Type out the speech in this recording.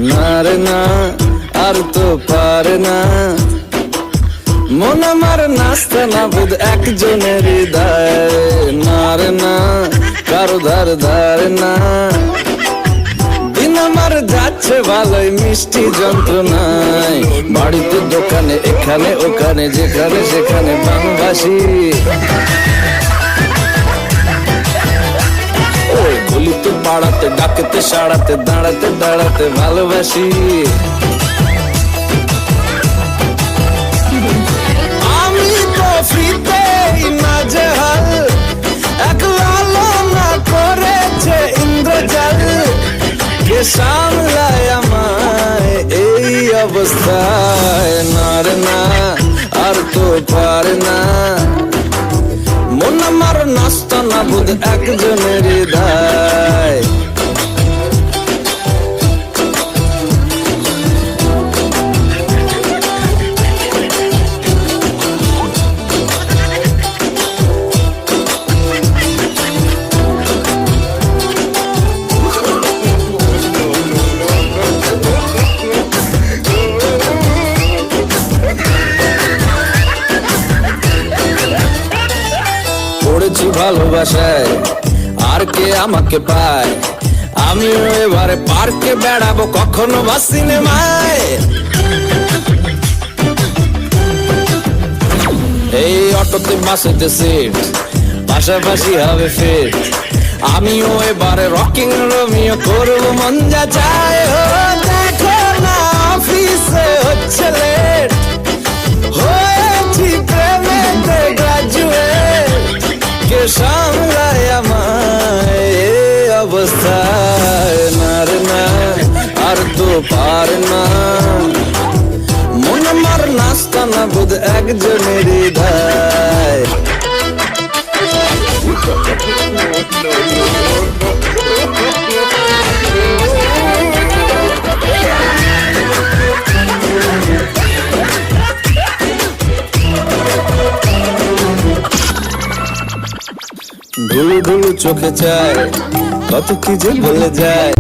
না রে না আর তো পারে না, মন আমার নাচতে না বুধ একজনের হৃদয়। না রে না কারো ধার ধার না, দিন আমার যাচ্ছে ভালোই মিষ্টি যন্ত্রণায়। বাড়িতে দোকানে এখানে ওখানে যেখানে সেখানে বাংলাভাষী, গলিতে পাড়াতে ডাকেতে সাড়াতে দাঁড়াতে দাঁড়াতে ভালোবাসি। আমি তো ফ্রিতেই নাজেহাল, এক লালনা করেছে ইন্দ্রজাল, কে সামলায় আমায় এই অবস্থায়। না রে না আর তো পারে না, মন আমার নাস্তা না বুধ একজনের হৃদয়। পড়েছি ভালোবাসায় আর কে আমাকে পায়, আমিও এবারে পার্কে বেড়াবো কখনো বা সিনেমায়। এই অটোতে বাসেতে সিট পাশাপাশি হবে ফিট, আমিও এবারে রকিং রোমিও করবো মন যা চায়। ও দেখো না অফিসে হচ্ছে লেট, হয়েছি প্রেমেতে গ্রাজুয়েট, কে সামলায় আমায় এই অবস্থায়। না রে না আর তো পারে না, মন আমার নাস্তা না বুধ একজনের হৃদয়। ধুলু ধুলু চোখে চায় কত কি যে বলে যায়।